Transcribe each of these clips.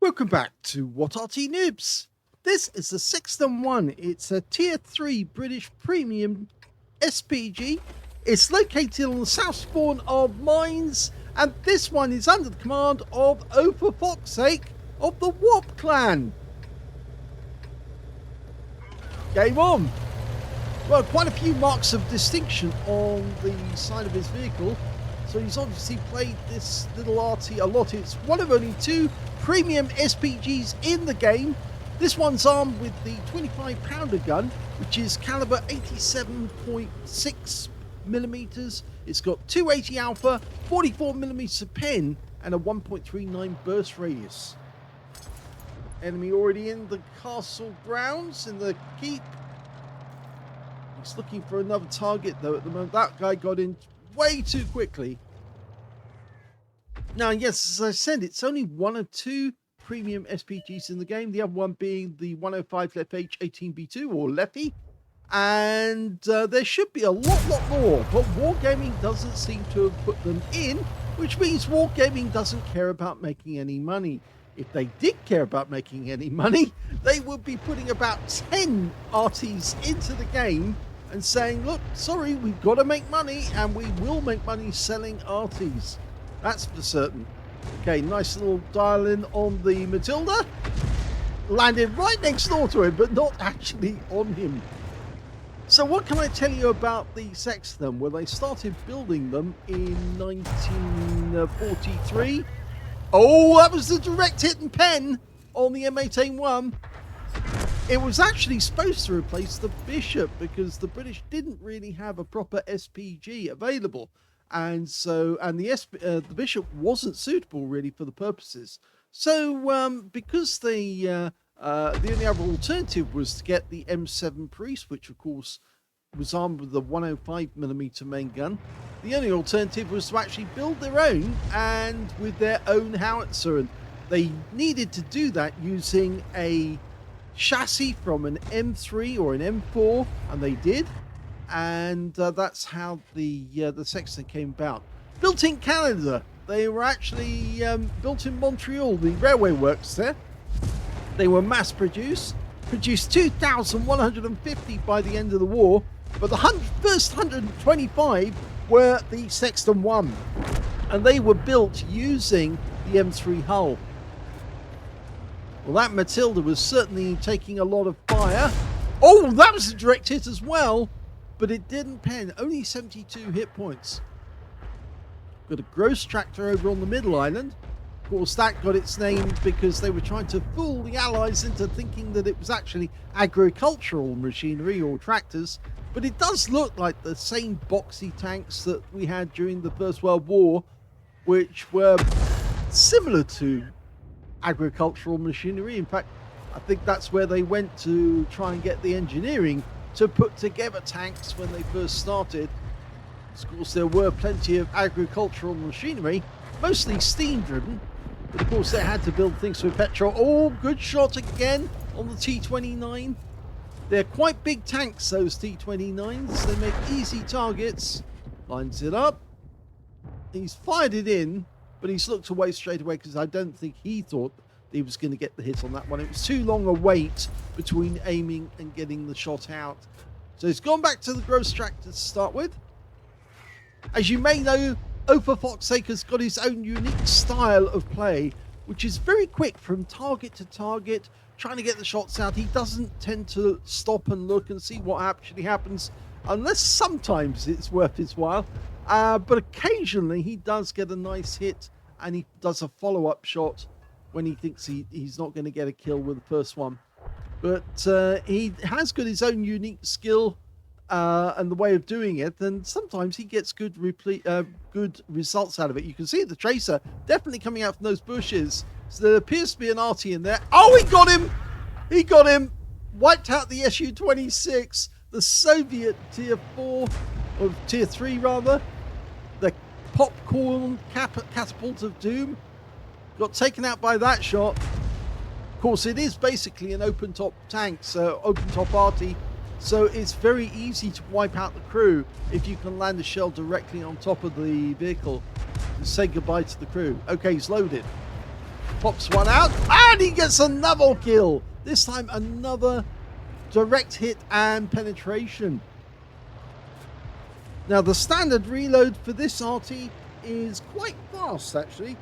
Welcome back to What Arty Noobs. This is the Sexton I. It's a Tier 3 British Premium SPG. It's located on the south spawn of Mines, and this one is under the command of Ohforfoxache of the W0P clan. Game on! Well, quite a few marks of distinction on the side of his vehicle. So he's obviously played this little Arty a lot. It's one of only two premium SPGs in the game. This one's armed with the 25 pounder gun, which is caliber 87.6 millimeters. It's got 280 alpha, 44 millimeter pen, and a 1.39 burst radius. Enemy already in the castle grounds, in the keep. He's looking for another target though at the moment. That guy got in way too quickly. Now, yes, as I said, it's only one of two premium SPGs in the game. The other one being the 105FH 18B2 or Leffy. And there should be a lot more, but Wargaming doesn't seem to have put them in, which means Wargaming doesn't care about making any money. If they did care about making any money, they would be putting about 10 Artys into the game and saying, look, sorry, we've got to make money, and we will make money selling Artys. That's for certain. Okay, nice little dial in on the Matilda. Landed right next door to him, but not actually on him. So what can I tell you about the Sexton? Well, they started building them in 1943. Oh, that was the direct hit and pen on the M8A1. It was actually supposed to replace the Bishop because the British didn't really have a proper SPG available, and the Bishop wasn't suitable really for the purposes. So because the only other alternative was to get the M7 Priest, which of course was armed with the 105mm main gun. The only alternative was to actually build their own and with their own howitzer, and they needed to do that using a chassis from an M3 or an M4, and they did, and that's how the Sexton came about. Built in Canada. They were actually built in Montreal, the railway works there. They were mass produced 2,150 by the end of the war, but the first 125 were the Sexton I, and they were built using the M3 hull. Well, that Matilda was certainly taking a lot of fire. Oh, that was a direct hit as well, but it didn't pen. Only 72 hit points. Got a gross tractor over on the middle island. Of course, that got its name because they were trying to fool the Allies into thinking that it was actually agricultural machinery or tractors. But it does look like the same boxy tanks that we had during the First World War, which were similar to agricultural machinery. In fact, I think that's where they went to try and get the engineering to put together tanks when they first started. Of course, there were plenty of agricultural machinery, mostly steam driven, but of course they had to build things with petrol. Oh, good shot again on the T-29. They're quite big tanks, those T-29s. They make easy targets. Lines it up. He's fired it in, but he's looked away straight away because I don't think he thought he was going to get the hit on that one. It was too long a wait between aiming and getting the shot out. So he's gone back to the gross tractor to start with. As you may know, Ohforfoxache has got his own unique style of play, which is very quick from target to target, trying to get the shots out. He doesn't tend to stop and look and see what actually happens, unless sometimes it's worth his while. But occasionally he does get a nice hit, and he does a follow-up shot when he thinks he's not going to get a kill with the first one. But he has got his own unique skill and the way of doing it, and sometimes he gets good results out of it. You can see the tracer definitely coming out from those bushes. So there appears to be an Arty in there. Oh, he got him! He got him! Wiped out the Su-26, the Soviet Tier 4, or Tier 3 rather. The popcorn catapult of doom. Got taken out by that shot. Of course, it is basically an open-top tank, so open-top Arty. So it's very easy to wipe out the crew if you can land a shell directly on top of the vehicle and say goodbye to the crew. Okay, he's loaded. Pops one out, and he gets another kill. This time another direct hit and penetration. Now the standard reload for this Arty is quite fast actually,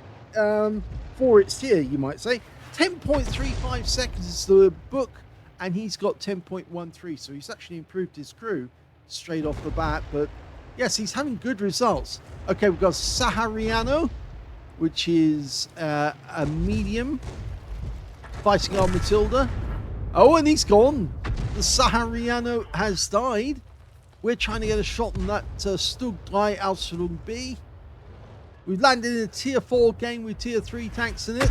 for its tier you might say. 10.35 seconds is the book, and he's got 10.13, so he's actually improved his crew straight off the bat. But yes, he's having good results. Okay, we've got Sahariano, which is a medium, fighting on Matilda. Oh, and he's gone. The Sahariano has died. We're trying to get a shot on that Stug 3 Ausführung B. We've landed in a tier 4 game with tier 3 tanks in it.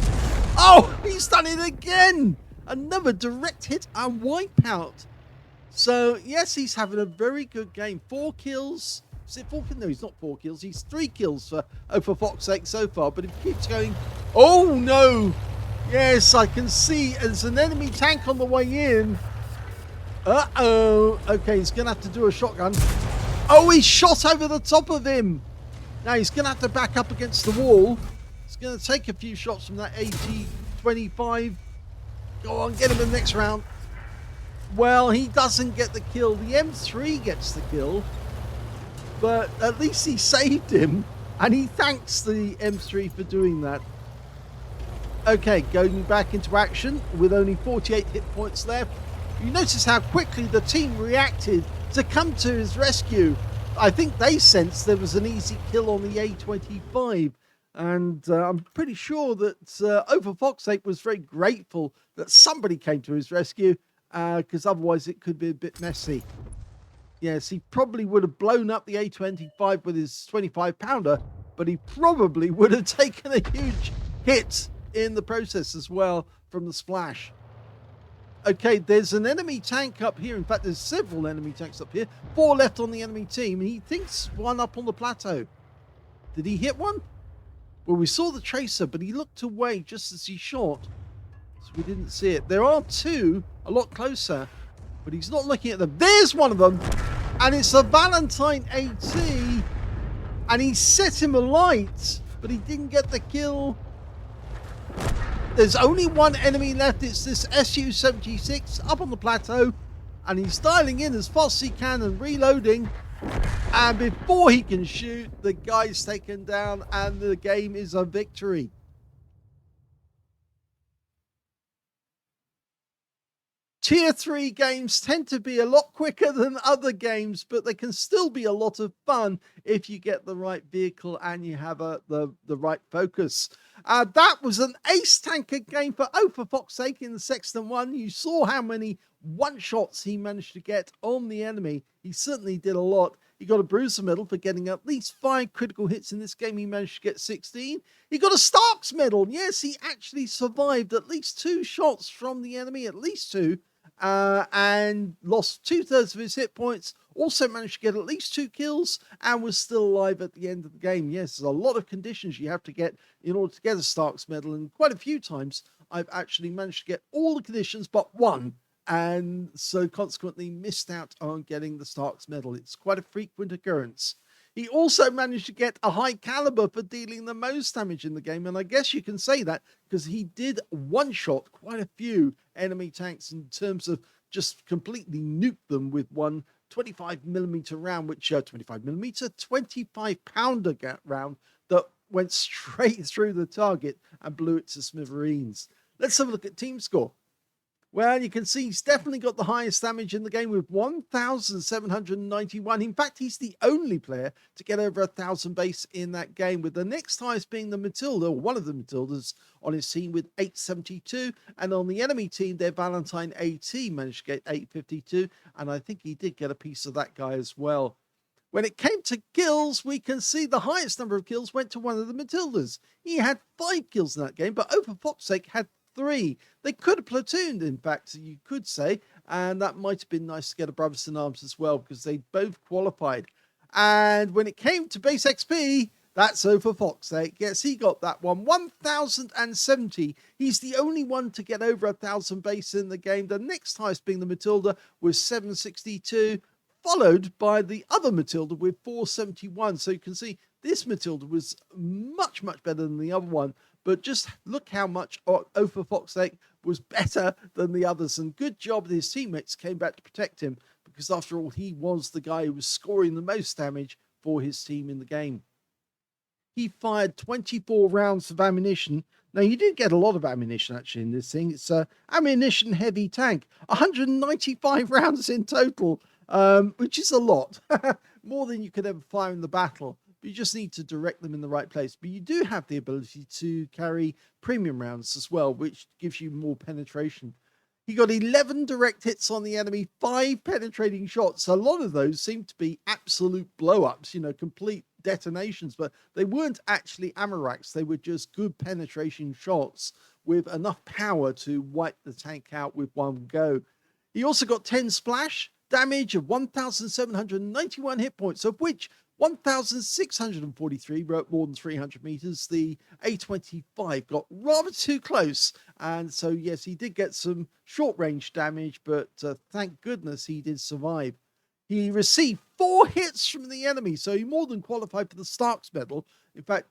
Oh, he's done it again. Another direct hit and wipeout. So, yes, he's having a very good game. 4 kills. Is it 4 kills? No, he's not 4 kills. He's 3 kills for Ohforfoxache so far. But it keeps going. Oh, no. Yes, I can see there's an enemy tank on the way in. Uh-oh. Okay, he's going to have to do a shotgun. Oh, he shot over the top of him. Now he's going to have to back up against the wall. He's going to take a few shots from that AT-25. Go on, get him in the next round. Well, he doesn't get the kill. The M3 gets the kill. But at least he saved him. And he thanks the M3 for doing that. Okay, going back into action with only 48 hit points left. You notice how quickly the team reacted to come to his rescue. I think they sensed there was an easy kill on the A25. And I'm pretty sure that Ohforfoxache was very grateful that somebody came to his rescue, because otherwise it could be a bit messy. Yes, he probably would have blown up the A25 with his 25-pounder, but he probably would have taken a huge hit in the process as well from the splash. Okay, there's an enemy tank up here. In fact, there's several enemy tanks up here. 4 left on the enemy team, and he thinks one up on the plateau. Did he hit one? Well, we saw the tracer, but he looked away just as he shot, so we didn't see it. There are 2 a lot closer, but he's not looking at them. There's one of them, and it's a Valentine AT, and he set him alight, but he didn't get the kill. There's only one enemy left. It's this Su-76 up on the plateau, and he's dialing in as fast as he can and reloading. And before he can shoot, the guy's taken down, and the game is a victory. Tier 3 games tend to be a lot quicker than other games, but they can still be a lot of fun if you get the right vehicle and you have the right focus. That was an ace tanker game for Ohforfoxache in the Sexton I. You saw how many one-shots he managed to get on the enemy. He certainly did a lot. He got a Bruiser medal for getting at least 5 critical hits in this game. He managed to get 16. He got a Starks medal. Yes, he actually survived at least 2 shots from the enemy, at least 2. And lost 2/3 of his hit points. Also managed to get at least 2 kills and was still alive at the end of the game. Yes, there's a lot of conditions you have to get in order to get a Starks medal, and quite a few times I've actually managed to get all the conditions but one, and so consequently missed out on getting the Starks medal. It's quite a frequent occurrence. He also managed to get a high caliber for dealing the most damage in the game, and I guess you can say that because he did one-shot quite a few enemy tanks in terms of just completely nuke them with one 25mm round, which 25mm 25-pounder round that went straight through the target and blew it to smithereens. Let's have a look at team score. Well, you can see he's definitely got the highest damage in the game with 1,791. In fact, he's the only player to get over 1,000 base in that game, with the next highest being the Matilda, or one of the Matildas on his team, with 872. And on the enemy team, their Valentine AT managed to get 852. And I think he did get a piece of that guy as well. When it came to kills, we can see the highest number of kills went to one of the Matildas. He had 5 kills in that game, but Ohforfoxache had 3. They could have platooned, in fact, you could say, and that might have been nice to get a brothers in arms as well, because they both qualified. And when it came to base XP, that's Ohforfoxache. Yes, he got that one, 1,070. He's the only one to get over 1,000 base in the game. The next highest being the Matilda was 762, followed by the other Matilda with 471. So you can see This Matilda was much, much better than the other one, but just look how much Ohforfoxache was better than the others, and good job that his teammates came back to protect him, because after all, he was the guy who was scoring the most damage for his team in the game. He fired 24 rounds of ammunition. Now, you did get a lot of ammunition actually in this thing. It's a ammunition heavy tank, 195 rounds in total, which is a lot, more than you could ever fire in the battle. But you just need to direct them in the right place. But you do have the ability to carry premium rounds as well, which gives you more penetration. He got 11 direct hits on the enemy, 5 penetrating shots. A lot of those seem to be absolute blow-ups, you know, complete detonations, but they weren't actually ammo racks. They were just good penetration shots with enough power to wipe the tank out with one go. He also got 10 splash damage of 1,791 hit points, of which 1,643 were at more than 300 meters. The A25 got rather too close, and so yes, he did get some short-range damage, but thank goodness he did survive. He received 4 hits from the enemy, so he more than qualified for the Stark's medal. In fact,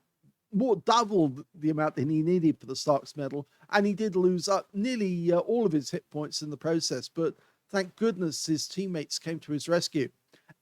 more double the amount that he needed for the Stark's medal, and he did lose up nearly all of his hit points in the process, but thank goodness his teammates came to his rescue.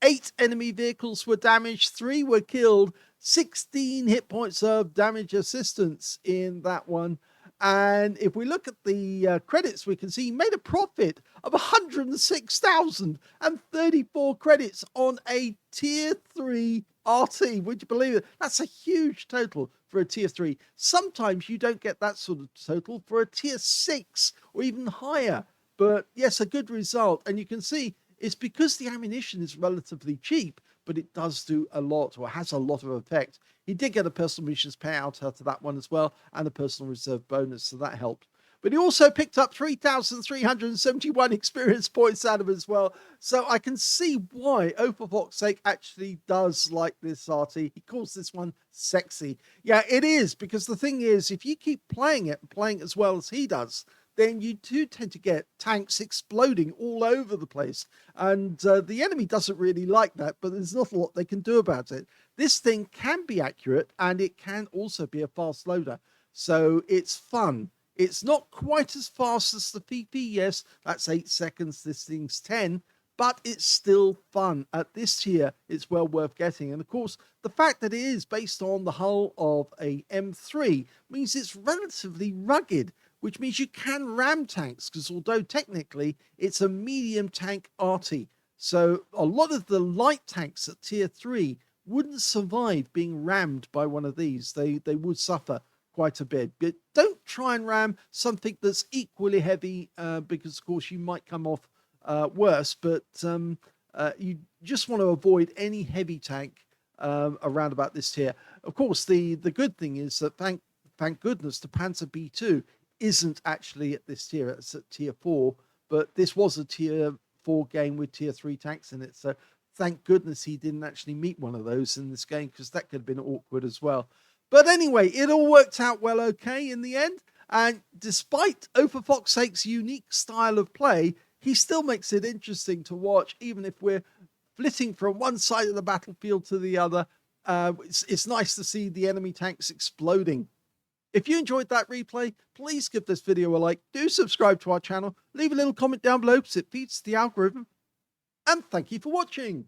8 enemy vehicles were damaged, 3 were killed, 16 hit points of damage assistance in that one. And if we look at the credits, we can see he made a profit of 106,034 credits on a tier 3 Arty. Would you believe it? That's a huge total for a tier 3. Sometimes you don't get that sort of total for a tier 6 or even higher. But yes, a good result. And you can see it's because the ammunition is relatively cheap, but it does do a lot, or has a lot of effect. He did get a personal missions payout out of that one as well, and a personal reserve bonus, so that helped. But he also picked up 3,371 experience points out of it as well. So I can see why Ohforfoxache actually does like this Arty. He calls this one sexy. Yeah, it is, because the thing is, if you keep playing it and playing it as well as he does, then you do tend to get tanks exploding all over the place. And the enemy doesn't really like that, but there's not a lot they can do about it. This thing can be accurate, and it can also be a fast loader. So it's fun. It's not quite as fast as the PP, yes, that's 8 seconds, this thing's 10, but it's still fun. At this tier, it's well worth getting. And of course, the fact that it is based on the hull of a M3 means it's relatively rugged, which means you can ram tanks, because although technically it's a medium tank Arty, so a lot of the light tanks at tier 3 wouldn't survive being rammed by one of these. They would suffer quite a bit. But don't try and ram something that's equally heavy, because of course you might come off worse, but you just want to avoid any heavy tank around about this tier. Of course, the good thing is that thank goodness the Panzer B2 isn't actually at this tier. It's at tier 4, but this was a tier 4 game with tier 3 tanks in it, so thank goodness he didn't actually meet one of those in this game, because that could have been awkward as well. But anyway, it all worked out well okay in the end, and despite Ohforfoxache's unique style of play, he still makes it interesting to watch, even if we're flitting from one side of the battlefield to the other. It's nice to see the enemy tanks exploding. If you enjoyed that replay, please give this video a like, do subscribe to our channel, leave a little comment down below because it feeds the algorithm, and thank you for watching.